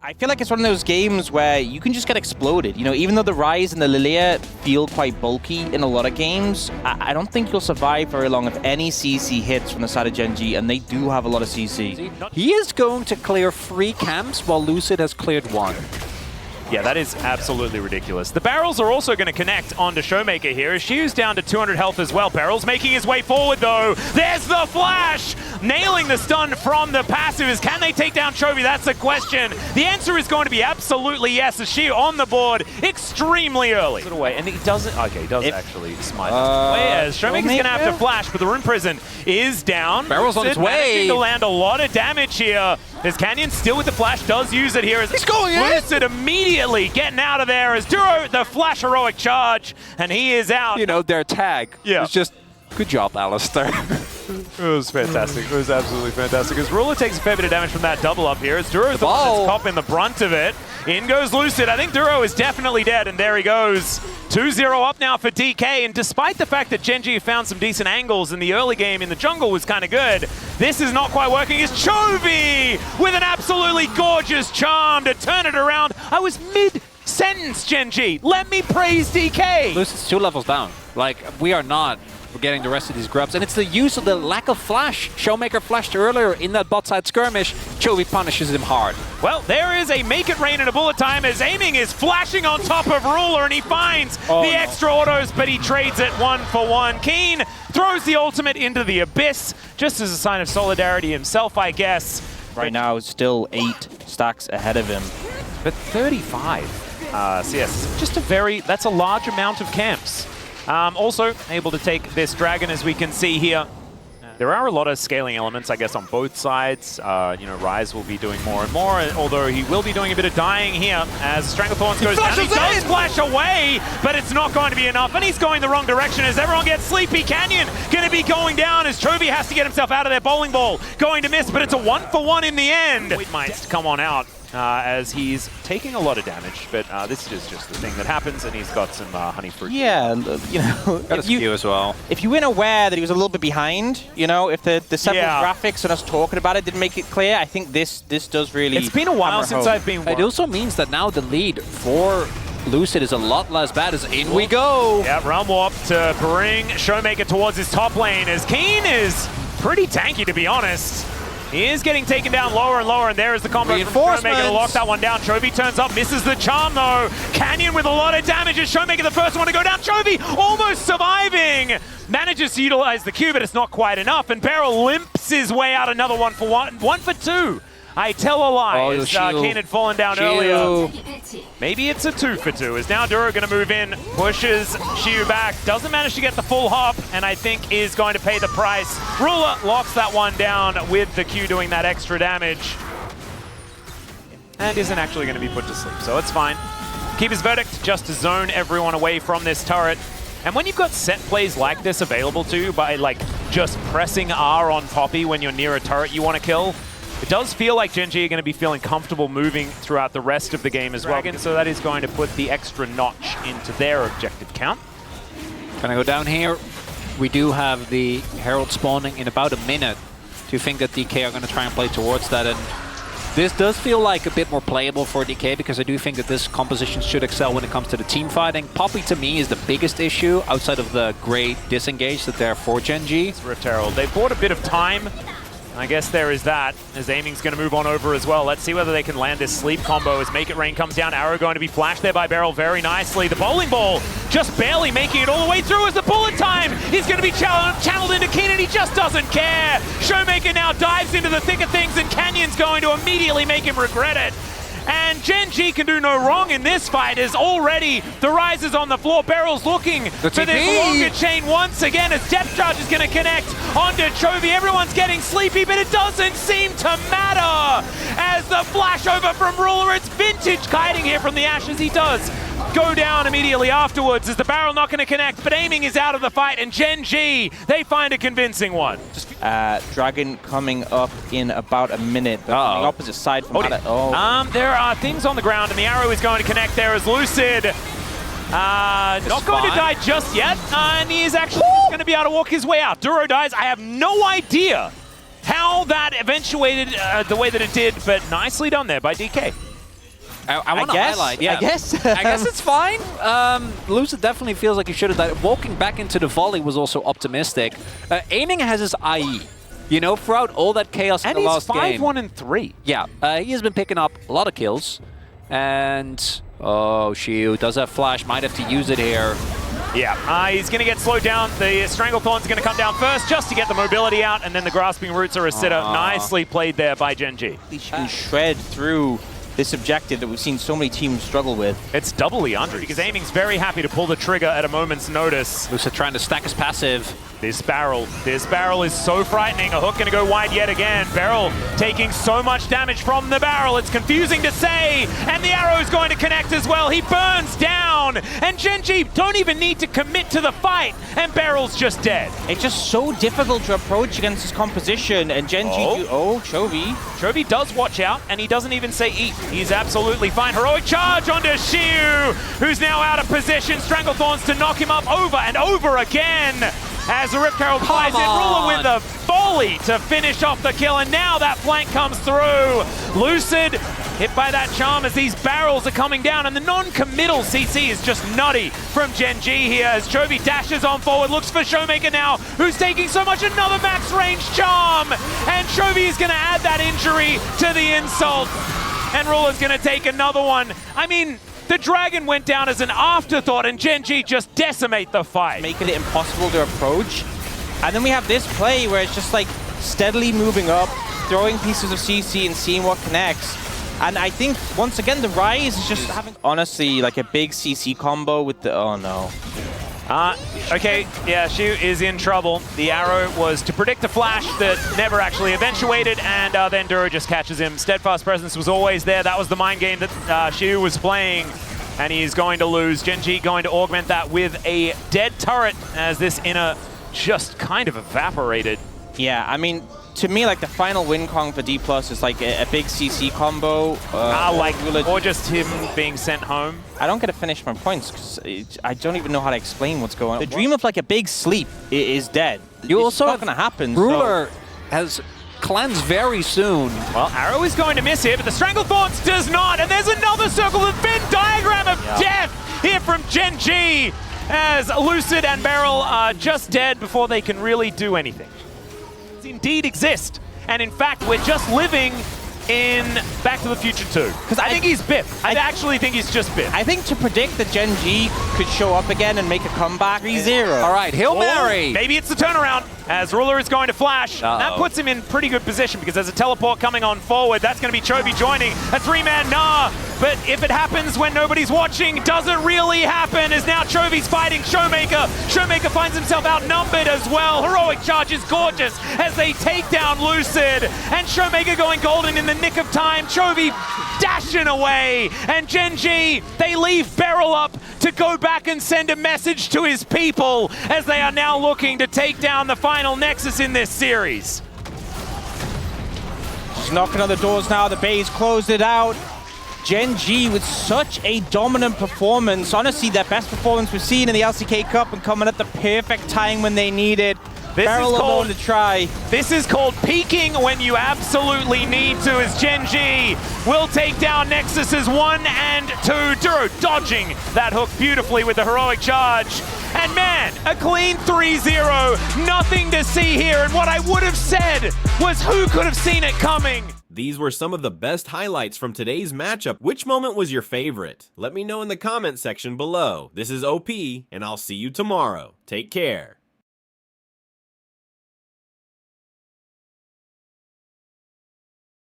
I feel like it's one of those games where you can just get exploded. You know, even though the Ryze and the Lilia feel quite bulky in a lot of games, I don't think you'll survive very long if any CC hits from the side of Gen.G, and they do have a lot of CC. He is going to clear 3 camps while Lucid has cleared 1. Yeah, that is absolutely ridiculous. The barrels are also going to connect onto Showmaker here. Shiu's down to 200 health as well. Barrels making his way forward, though. There's the flash! Nailing the stun from the passives. Can they take down Chovy? That's the question. The answer is going to be absolutely yes. As Shiu on the board extremely early. Away. And he doesn't... Okay, he does actually smite away as Showmaker's going to have to flash, but the Rune Prison is down. Barrels on his way. Managing to land a lot of damage here. As Canyon still with the flash, does use it here. As he's going in! Lucid immediately getting out of there as Duro, the flash heroic charge, and he is out. You know, their tag. Yeah. It's just, good job, Alistair. It was fantastic. It was absolutely fantastic. As Ruler takes a fair bit of damage from that double up here. As Duro's the one that's copping the brunt of it. In goes Lucid. I think Duro is definitely dead, and there he goes. 2-0 up now for DK, and despite the fact that Gen.G found some decent angles in the early game in the jungle was kind of good, this is not quite working. It's Chovy with an absolutely gorgeous charm to turn it around. I was mid-sentence, Gen.G. Let me praise DK. Lucid's 2 levels down. Like, we are not getting the rest of these grubs, and it's the use of the lack of flash. Showmaker flashed earlier in that bot side skirmish. Chovy punishes him hard. Well, there is a make it rain in a bullet time as aiming is flashing on top of Ruler, and he finds the extra autos, but he trades it 1-for-1. Keen throws the ultimate into the abyss, just as a sign of solidarity himself, I guess. Right now, still 8 stacks ahead of him. But 35 CS, just that's a large amount of camps. Also able to take this dragon, as we can see here. There are a lot of scaling elements, I guess, on both sides. You know, Ryze will be doing more and more, although he will be doing a bit of dying here as Stranglethorns goes down. He does flash away, but it's not going to be enough, and he's going the wrong direction as everyone gets sleepy. Canyon going to be going down as Chovy has to get himself out of their bowling ball. Going to miss, but it's a 1-for-1 in the end. It might come on out. As he's taking a lot of damage, but this is just the thing that happens, and he's got some honey fruit. Yeah, you know, got a skew as well. If you weren't aware that he was a little bit behind, you know, if the several graphics and us talking about it didn't make it clear, I think this does really. It's been a while since I've been. It also means that now the lead for Lucid is a lot less bad, as in we go. Yeah, Realm Warp to bring Showmaker towards his top lane, as Keen is pretty tanky, to be honest. He is getting taken down lower and lower, and there is the combo from Showmaker to lock that one down. Chovy turns up, misses the charm though. Canyon with a lot of damage as Showmaker the first one to go down. Chovy almost surviving. Manages to utilize the Q, but it's not quite enough, and Beryl limps his way out another 1-for-1. 1-for-2. I tell a lie, as Keen had fallen down earlier. Maybe it's a 2-for-2, as now Duro going to move in, pushes Shiu back, doesn't manage to get the full hop, and I think is going to pay the price. Ruler locks that one down with the Q doing that extra damage. And isn't actually going to be put to sleep, so it's fine. Keep his verdict, just to zone everyone away from this turret. And when you've got set plays like this available to you by like just pressing R on Poppy when you're near a turret you want to kill, it does feel like Gen.G are going to be feeling comfortable moving throughout the rest of the game as well. So that is going to put the extra notch into their objective count. Gonna go down here. We do have the Herald spawning in about a minute. Do you think that DK are going to try and play towards that? And this does feel like a bit more playable for DK, because I do think that this composition should excel when it comes to the team fighting. Poppy, to me, is the biggest issue outside of the great disengage that they're for Gen.G. It's Rift Herald. They bought a bit of time. I guess there is that, as aiming's going to move on over as well. Let's see whether they can land this sleep combo as Make It Rain comes down. Arrow going to be flashed there by Beryl very nicely. The bowling ball just barely making it all the way through as the bullet time is going to be channeled into Keen, and he just doesn't care. Showmaker now dives into the thick of things, and Canyon's going to immediately make him regret it. And Gen.G can do no wrong in this fight, as already the Ryze is on the floor. Beryl's looking for this longer chain once again, as Depth Charge is going to connect onto Chovy. Everyone's getting sleepy, but it doesn't seem to matter as the flash over from Ruler. It's vintage kiting here from the Ashes. He does go down immediately afterwards, as the barrel not going to connect, but aiming is out of the fight, and Gen.G, they find a convincing one. Dragon coming up in about a minute, but on the opposite side from there are things on the ground, and the arrow is going to connect there as Lucid not going to die just yet, and he is actually going to be able to walk his way out. Duro dies. I have no idea how that eventuated the way that it did, but nicely done there by DK. I want to highlight. Yeah, I guess. I guess it's fine. Lucid definitely feels like he should have died. Walking back into the volley was also optimistic. Aiming has his IE. You know, throughout all that chaos in the last game. And he's 5-1 and 3. Yeah, he has been picking up a lot of kills. And, oh, Shiu does have flash, might have to use it here. Yeah, he's going to get slowed down. The Stranglethorn's going to come down first just to get the mobility out, and then the Grasping Roots are a sitter. Nicely played there by Gen.G. He can shred through this objective that we've seen so many teams struggle with. It's doubly under because Aiming's very happy to pull the trigger at a moment's notice. Lucid trying to stack his passive. This barrel is so frightening. A hook going to go wide yet again. Beryl taking so much damage from the barrel. It's confusing to say. And the arrow's going to connect as well. He burns down. And Gen.G don't even need to commit to the fight. And Beryl's just dead. It's just so difficult to approach against his composition. And Gen.G, Chovy. Chovy does watch out, and he doesn't even say eat. He's absolutely fine. Heroic charge onto Shiu, who's now out of position. Stranglethorns to knock him up over and over again. As the Rip Carol flies in, Ruler with a volley to finish off the kill, and now that flank comes through. Lucid hit by that charm as these barrels are coming down, and the non-committal CC is just nutty from Gen.G here as Chovy dashes on forward, looks for Showmaker now, who's taking so much, another max range charm, and Chovy is going to add that injury to the insult, and Ruler's going to take another one. I mean, the Dragon went down as an afterthought, and Gen.G just decimate the fight. Making it impossible to approach. And then we have this play where it's just like steadily moving up, throwing pieces of CC and seeing what connects. And I think, once again, the Rise is just having, honestly, like a big CC combo with the, oh no. Okay, yeah, Shiu is in trouble. The arrow was to predict a flash that never actually eventuated, and then Duro just catches him. Steadfast Presence was always there. That was the mind game that Shiu was playing, and he's going to lose. Gen.G going to augment that with a dead turret as this inner just kind of evaporated. Yeah, I mean, to me, like, the final win con for Dplus is like a big CC combo. Or just him being sent home. I don't get to finish my points because I don't even know how to explain what's going on. The dream of like a big sleep is dead. You it's also not going to happen. Ruler has cleansed very soon. Well, Arrow is going to miss here, but the Stranglethorns does not. And there's another circle, the Venn diagram of death here from Gen.G as Lucid and Beryl are just dead before they can really do anything. Indeed exist, and in fact we're just living in Back to the Future 2. Because I think he's Biff. I actually think he's just Biff. I think to predict that Gen.G could show up again and make a comeback, 3-0. All right, Hail Mary. Maybe it's the turnaround as Ruler is going to flash. That puts him in pretty good position because there's a teleport coming on forward. That's going to be Chovy joining a 3-man Nah. But if it happens when nobody's watching, doesn't really happen as now Chovy's fighting Showmaker. Showmaker finds himself outnumbered as well. Heroic charge is gorgeous as they take down Lucid. And Showmaker going golden in the nick of time. Chovy dashing away. And Gen.G, they leave Beryl up to go back and send a message to his people as they are now looking to take down the final Nexus in this series. Just knocking on the doors now. The Bay's closed it out. Gen.G with such a dominant performance. Honestly, their best performance we've seen in the LCK Cup and coming at the perfect time when they need it. Beryl alone to try. This is called peaking when you absolutely need to, as Gen.G will take down Nexus's 1 and 2. Duro dodging that hook beautifully with the heroic charge. And man, a clean 3-0. Nothing to see here. And what I would have said was who could have seen it coming? These were some of the best highlights from today's matchup. Which moment was your favorite? Let me know in the comment section below. This is OP, and I'll see you tomorrow. Take care.